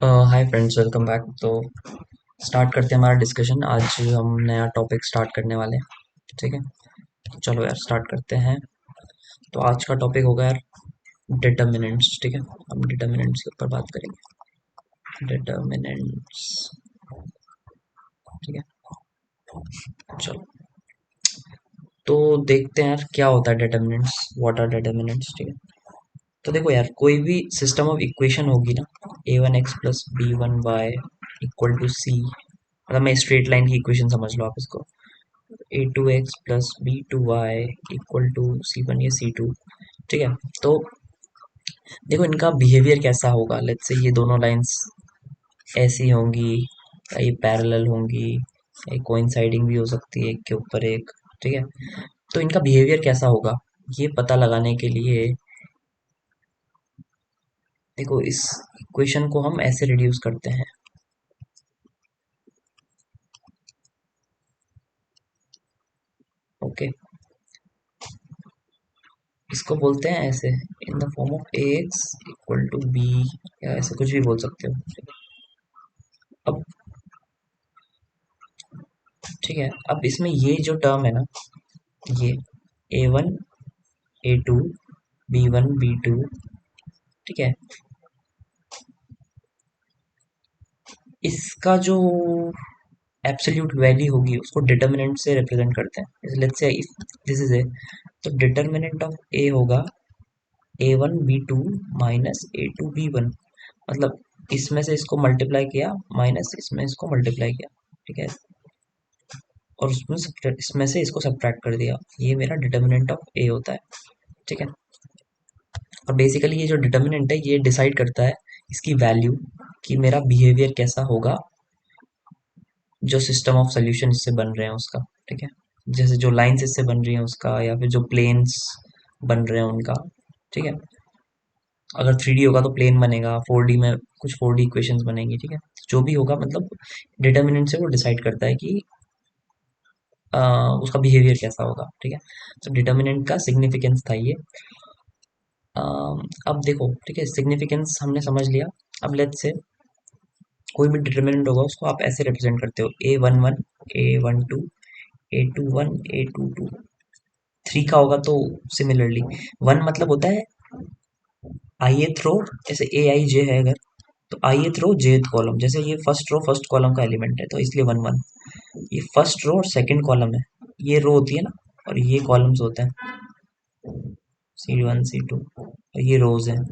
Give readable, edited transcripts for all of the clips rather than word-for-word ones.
Hi friends, welcome back. तो start करते हैं हमारा डिस्कशन। आज हम नया टॉपिक स्टार्ट करने वाले हैं। ठीक है, तो चलो यार स्टार्ट करते हैं। तो आज का टॉपिक होगा यार डिटर्मिनेंट्स। ठीक है, हम डिटर्मिनेंट्स के ऊपर बात करेंगे। डिटर्मिनेंट्स, ठीक है। चलो, तो देखते हैं यार क्या होता है डिटर्मिनेंट्स, व्हाट आर डिटर्मिनेंट्स। ठीक है, तो देखो यार, कोई भी सिस्टम ऑफ इक्वेशन होगी ना, a1x+b1y इक्वल टू सी, मतलब मैं स्ट्रेट लाइन की इक्वेशन समझ लो आप इसको। a2x+b2y इक्वल टू c1 या c2। ठीक है, तो देखो इनका बिहेवियर कैसा होगा। लेट्स से ये दोनों लाइंस ऐसी होंगी, या ये पैरेलल होंगी, या ये कोइंसाइडिंग भी हो सकती है एक के ऊपर एक। ठीक है, तो इनका बिहेवियर कैसा होगा ये पता लगाने के लिए देखो इस इक्वेशन को हम ऐसे रिड्यूस करते हैं। ओके, इसको बोलते हैं ऐसे, in the form of ax equal to b, या ऐसे कुछ भी बोल सकते हो। अब ठीक है, अब इसमें ये जो टर्म है ना, ये a1 a2 b1 b2, ठीक है, इसका जो एब्सोल्यूट वैल्यू होगी उसको डिटर्मिनेंट से रिप्रेजेंट करते हैं। Let's say if this is a, तो डिटर्मिनेंट ऑफ ए होगा a1 b2 minus a2 b1। मतलब इसमें से इसको मल्टीप्लाई किया माइनस इसमें इसको मल्टीप्लाई किया, ठीक है, और इसमें से इसको सब्ट्रैक्ट कर दिया। ये मेरा डिटर्मिनेंट ऑफ ए होता है। ठीक है, और बेसिकली ये जो डिटर्मिनेंट है ये डिसाइड करता है इसकी वैल्यू, कि मेरा बिहेवियर कैसा होगा जो सिस्टम ऑफ सोल्यूशन इससे बन रहे हैं उसका। ठीक है, जैसे जो लाइंस इससे बन रही हैं उसका, या फिर जो प्लेन्स बन रहे हैं उनका। ठीक है, अगर 3D होगा तो प्लेन बनेगा, 4D में कुछ 4D इक्वेशंस बनेंगी। ठीक है, जो भी होगा मतलब डिटर्मिनेंट से वो डिसाइड करता है कि अ, उसका बिहेवियर कैसा होगा। ठीक है, तो डिटर्मिनेंट का सिग्निफिकेंस था ये। अब देखो, ठीक है, सिग्निफिकेंस हमने समझ लिया। अब लेट्स से कोई भी डिटर्मिनेंट होगा उसको आप ऐसे रिप्रेजेंट करते हो, a11 a12 a21 a22। 3 का होगा तो सिमिलरली 1 मतलब होता है आई एथ रो, जैसे ए आई जे है अगर, तो आई एथ रो जेथ कॉलम, जैसे ये फर्स्ट रो फर्स्ट कॉलम का एलिमेंट है तो इसलिए 1 1। ये फर्स्ट रो और सेकंड कॉलम है, ये रो होती है ना, और ये कॉलम्स होते हैं, C1 C2, और ये रोज हैं।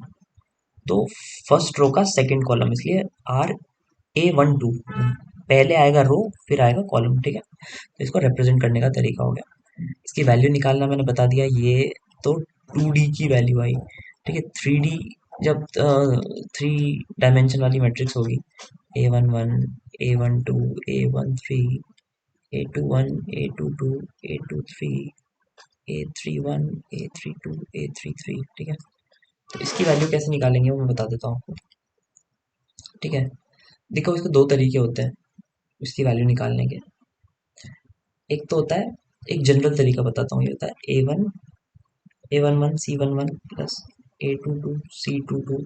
तो फर्स्ट रो का सेकंड कॉलम, इसलिए RA12, पहले आएगा रो फिर आएगा कॉलम। ठीक है, तो इसको रिप्रेजेंट करने का तरीका हो गया। इसकी वैल्यू निकालना मैंने बता दिया। ये तो 2D की वैल्यू आई। ठीक है, 3D, जब 3 डायमेंशन वाली मैट्रिक्स होगी, A11 A12 A13 A21 A22 A23 A31 A32 A33। ठीक है, तो इसकी वैल्यू कैसे निकालेंगे वो मैं बता देता हूँ आपको। ठीक है, देखो इसके दो तरीके होते हैं इसकी वैल्यू निकालने के। एक तो होता है, एक जनरल तरीका बताता हूँ, ये होता है A11 C11 plus A22 C22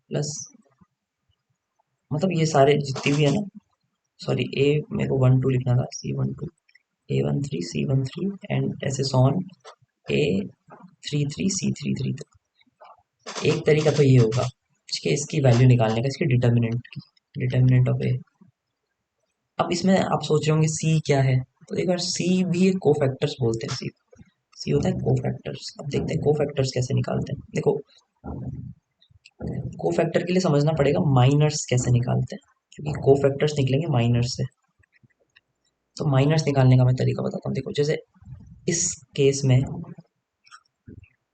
plus, मतलब ये सारे जितने भी है ना, सॉरी ए मेरे को 1 2 लिखना था, C12 A13 C13 एंड ऐसे सॉन A33 C33 तक। एक तरीका तो ये होगा, ठीक है, इसकी वैल्यू निकालने का, इसकी डिटर्मिनेंट की, डिटर्मिनेंट ऑफ ए। अब इसमें आप सोच रहे होंगे सी क्या है, तो एक बार सी भी एक कोफैक्टर्स बोलते हैं। सी सी होता है कोफैक्टर्स। अब देखते हैं कोफैक्टर्स कैसे निकालते हैं। देखो, कोफैक्टर के लिए समझना पड़ेगा माइनर्स कैसे निकालते हैं, क्योंकि कोफैक्टर्स निकलेंगे माइनर्स से। तो माइनर्स निकालने का मैं तरीका बताता हूँ। देखो जैसे इस केस में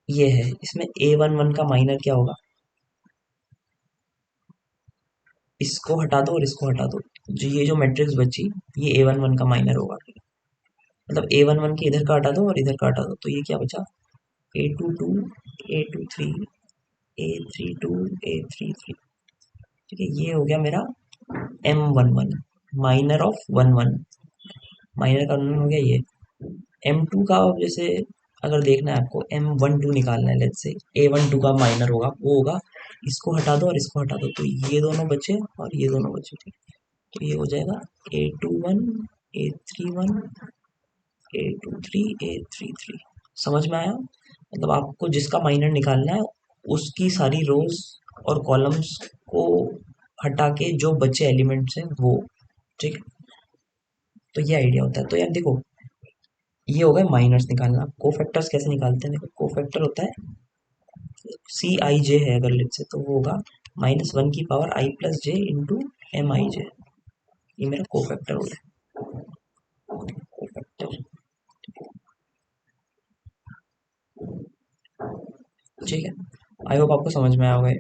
ये है, इसमें A11 का माइनर क्या होगा, इसको हटा दो और इसको हटा दो, जो ये जो मैट्रिक्स बची ये A11 का माइनर होगा। मतलब A11 के इधर का हटा दो और इधर का हटा दो, तो ये क्या बचा, A22 A23 A32 A33। ठीक है, ये हो गया मेरा M11, माइनर ऑफ 1 1, माइनर का 1 हो गया ये। M2 का जैसे अगर देखना है आपको, M12 निकालना है, लेट्स से A12 का माइनर होगा, वो होगा इसको हटा दो और इसको हटा दो, तो ये दोनों बचे और ये दोनों बचे, ठीक। तो ये हो जाएगा A21 A31 A23 A33। समझ में आया? मतलब आपको जिसका माइनर निकालना है उसकी सारी रोज और कॉलम्स को हटा के जो बचे एलिमेंट्स हैं वो, ठीक है। तो ये आइडिया होता है। तो यार देखो, ये हो गए माइनर्स निकालना। कोफैक्टर्स कैसे निकालते हैं? देखो, कोफैक्टर होता है सी आई जे है अगर लेट से, तो वो होगा -1 की power i+j into mi j। ये मेरा कोफैक्टर हो गया, कोफैक्टर, ठीक है। आई होप आपको समझ में आया होगा।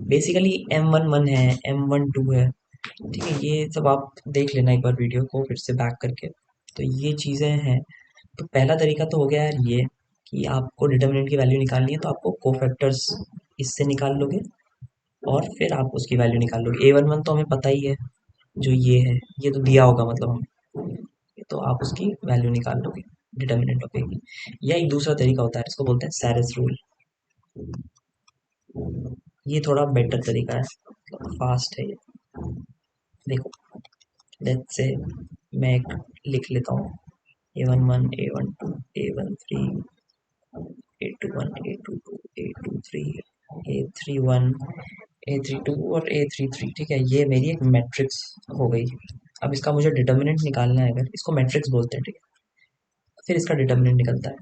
बेसिकली M11 है, M12 है, ठीक है। ये सब आप देख लेना एक बार वीडियो को फिर से बैक करके। तो ये चीज़ें हैं। तो पहला तरीका तो हो गया यार ये, कि आपको डिटर्मिनेंट की वैल्यू निकालनी है तो आपको कोफैक्टर्स इससे निकाल लोगे और फिर आप उसकी वैल्यू निकाल लोगे। A11 तो हमें पता ही है, जो ये है, ये तो दिया होगा मतलब हम, तो आप उसकी वैल्यू निकाल लोगे डिटर्मिनेंट ऑफ ए की। या एक दूसरा तरीका होता है, इसको बोलते हैं सैरिस रूल। ये थोड़ा बेटर तरीका है, मतलब फास्ट है ये। देखो, लेट्स से मैं एक लिख लेता हूँ A11 A12 A13 A21 A22 A23 A31 A32 और A33, ठीक है। ये मेरी एक मैट्रिक्स हो गई। अब इसका मुझे डिटर्मिनेंट निकालना है, अगर इसको मैट्रिक्स बोलते हैं, ठीक है। फिर इसका डिटर्मिनेंट निकलता है।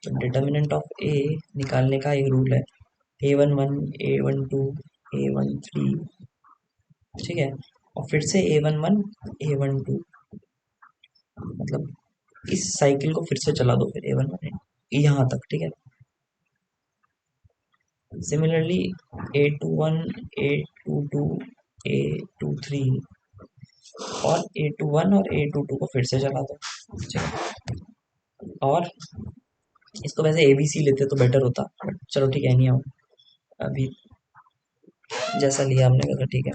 तो डिटर्मिनेंट ऑफ ए निकालने का एक रूल है, A11 A12 A13, ठीक है। और फिर से A11 A12, मतलब इस साइकिल को फिर से चला दो, फिर A11 यहाँ तक, ठीक है। सिमिलरली A21 A22 A23 और A21 और A22 को फिर से चला दो, ठीक है। और इसको वैसे ABC लेते तो बेटर होता, बट चलो ठीक है, नहीं आओ अभी, जैसा लिया हमने कहा ठीक है।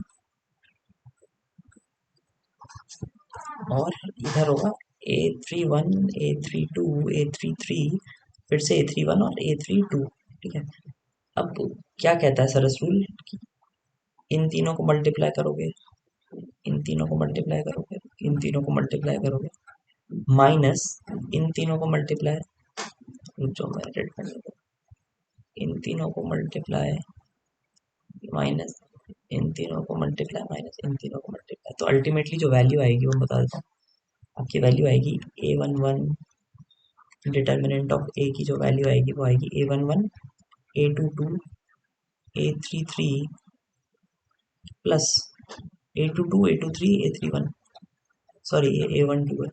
और इधर होगा A31 A32 A33, फिर से A31 और A32, ठीक है। अब क्या कहता है सरस रूल, इन तीनों को मल्टीप्लाई करोगे, इन तीनों को मल्टीप्लाई करोगे, इन तीनों को मल्टीप्लाई करोगे, माइनस इन तीनों को मल्टीप्लाई, जो मैं रेड कर देता हूँ, इन तीनों को मल्टीप्लाई माइनस इन तीनों को मल्टीप्लाई माइनस इन तीनों को मल्टीप्लाई। तो अल्टीमेटली जो वैल्यू आएगी वो बता देता हूँ। आपकी वैल्यू आएगी A11, डिटर्मिनेंट ऑफ ए की जो वैल्यू आएगी वो आएगी A11 A22 A33 plus A22 A23 A31, sorry ये A12 है,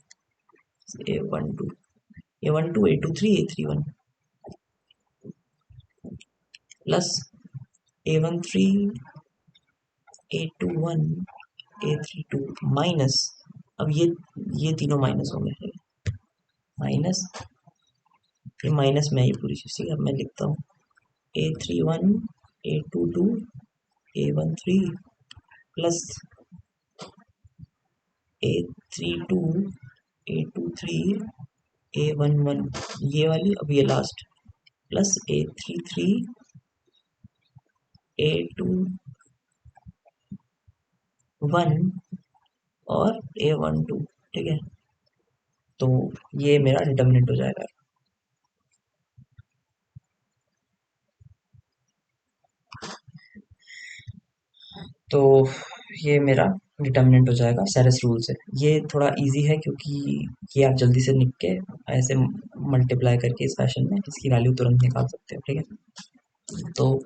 A12 A12 A23 A31 plus A13 A21 A32 minus, अब ये तीनों माइनस हो गए, माइनस, ये माइनस में आई पूरी चीज़, ठीक है। अब मैं लिखता हूँ A31 A22 A13 plus A32 A23 A11, ये वाली, अब ये लास्ट, प्लस A33 A21 और A12, ठीक है। तो ये मेरा डिटर्मिनेंट हो जाएगा। तो ये मेरा डिटर्मिनेंट हो जाएगा सेरेस रूल से। ये थोड़ा इजी है क्योंकि ये आप जल्दी से लिख के ऐसे मल्टीप्लाई करके इस फैशन में इसकी वैल्यू तुरंत निकाल सकते हो, ठीक है। तो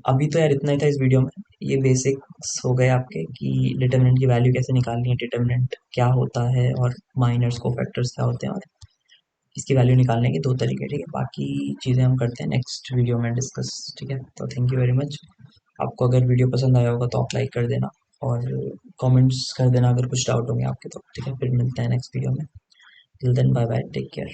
अभी तो यार इतना ही था इस वीडियो में। ये बेसिक्स हो गए आपके कि डिटर्मिनेंट की वैल्यू कैसे निकालनी है, डिटर्मिनेंट क्या होता है और माइनर्स को फैक्टर्स क्या होते हैं, और इसकी वैल्यू निकालने के दो तरीके, ठीक है। बाकी चीज़ें हम करते हैं नेक्स्ट वीडियो में डिस्कस, ठीक है। तो थैंक यू वेरी मच। आपको अगर वीडियो पसंद आया होगा तो आप लाइक कर देना और कमेंट्स कर देना अगर कुछ डाउट होंगे आपके तो, ठीक है। फिर मिलते हैं नेक्स्ट वीडियो में। Till then bye bye, take care.